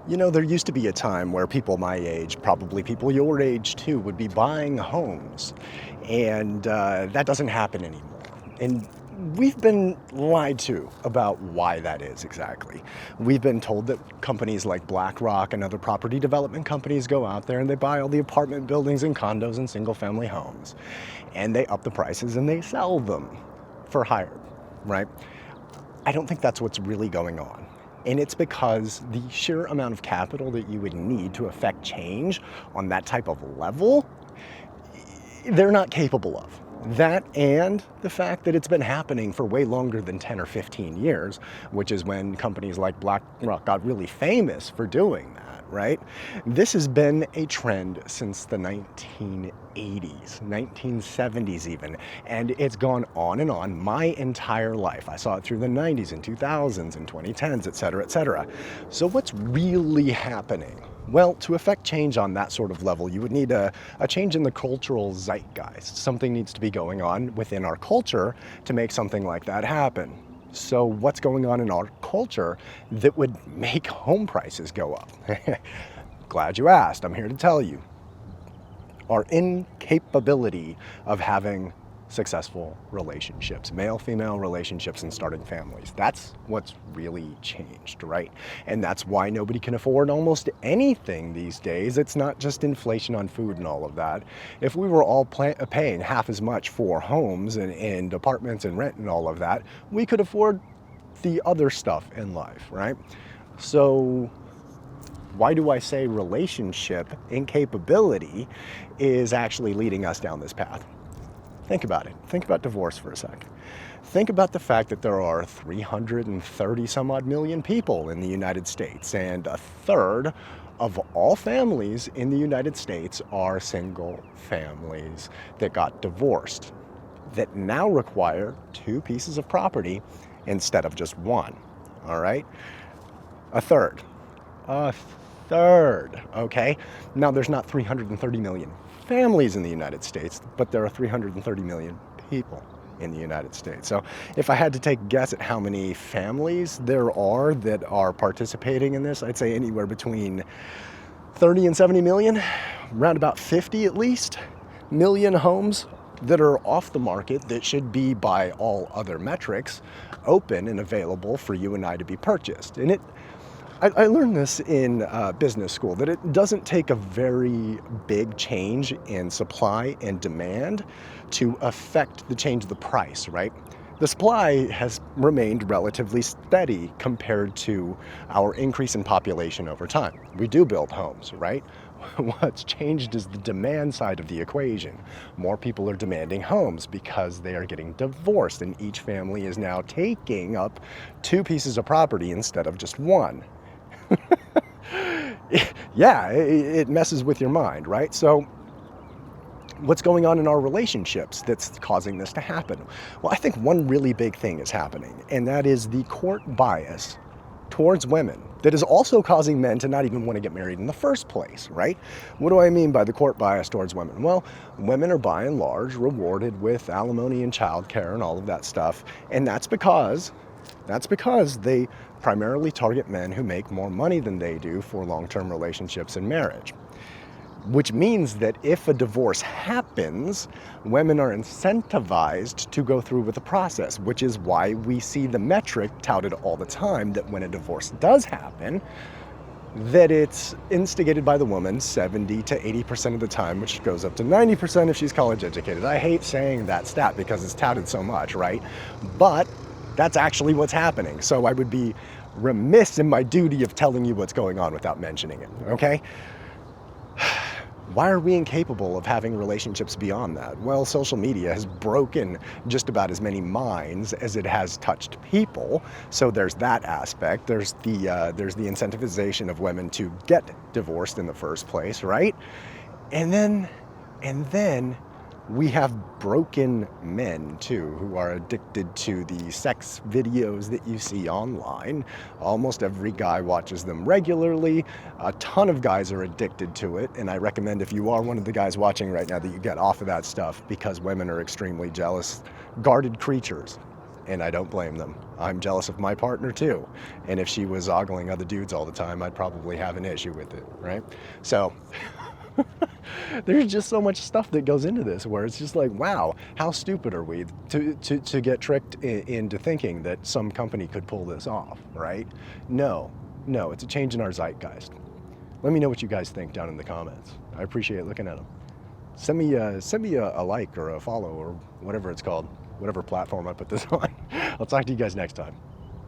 You know, there used to be a time where people my age, probably people your age too, would be buying homes. And that doesn't happen anymore. And we've been lied to about why that is exactly. We've been told that companies like BlackRock and other property development companies go out there and they buy all the apartment buildings and condos and single family homes. And they up the prices and they sell them for higher, right? I don't think that's what's really going on. And it's because the sheer amount of capital that you would need to affect change on that type of level, they're not capable of. That and the fact that it's been happening for way longer than 10 or 15 years, which is when companies like BlackRock got really famous for doing that, right? This has been a trend since the 1980s, 1970s even, and it's gone on and on my entire life. I saw it through the 90s and 2000s and 2010s, et cetera, et cetera. So what's really happening? Well, to affect change on that sort of level, you would need a change in the cultural zeitgeist. Something needs to be going on within our culture to make something like that happen. So what's going on in our culture that would make home prices go up? Glad you asked. I'm here to tell you. Our incapability of having successful relationships, male-female relationships and starting families. That's what's really changed, right? And that's why nobody can afford almost anything these days. It's not just inflation on food and all of that. If we were all paying half as much for homes and apartments and rent and all of that, we could afford the other stuff in life, right? So why do I say relationship incapability is actually leading us down this path? Think about it. Think about divorce for a sec. Think about the fact that there are 330 some odd million people in the United States, and a third of all families in the United States are single families that got divorced, that now require two pieces of property instead of just one. All right? A third. A third, okay? Now, there's not 330 million families in the United States, but there are 330 million people in the United States. So if I had to take a guess at how many families there are that are participating in this, I'd say anywhere between 30 and 70 million, around about 50 at least, million homes that are off the market that should be, by all other metrics, open and available for you and I to be purchased. And I learned this in business school, that it doesn't take a very big change in supply and demand to affect the change of the price, right? The supply has remained relatively steady compared to our increase in population over time. We do build homes, right? What's changed is the demand side of the equation. More people are demanding homes because they are getting divorced, and each family is now taking up two pieces of property instead of just one. Yeah, it messes with your mind, right? So what's going on in our relationships that's causing this to happen? Well, I think one really big thing is happening, and that is the court bias towards women that is also causing men to not even want to get married in the first place, right? What do I mean by the court bias towards women? Well, women are by and large rewarded with alimony and childcare and all of that stuff, and that's because they primarily target men who make more money than they do for long-term relationships and marriage. Which means that if a divorce happens, women are incentivized to go through with the process, which is why we see the metric touted all the time that when a divorce does happen, that it's instigated by the woman 70 to 80% of the time, which goes up to 90% if she's college educated. I hate saying that stat because it's touted so much, right? But that's actually what's happening. So I would be remiss in my duty of telling you what's going on without mentioning it, okay? Why are we incapable of having relationships beyond that? Well, social media has broken just about as many minds as it has touched people. So there's that aspect. There's the incentivization of women to get divorced in the first place, right? And then we have broken men too, who are addicted to the sex videos that you see online. Almost every guy watches them regularly. A ton of guys are addicted to it, and I recommend if you are one of the guys watching right now that you get off of that stuff, because women are extremely jealous, guarded creatures. and I don't blame them. I'm jealous of my partner too, and if she was ogling other dudes all the time, I'd probably have an issue with it, right? So there's just so much stuff that goes into this where it's just like, wow, how stupid are we to get tricked into thinking that some company could pull this off, right? No, no, it's a change in our zeitgeist. Let me know what you guys think down in the comments. I appreciate looking at them. Send me a like or a follow or whatever it's called, whatever platform I put this on. I'll talk to you guys next time.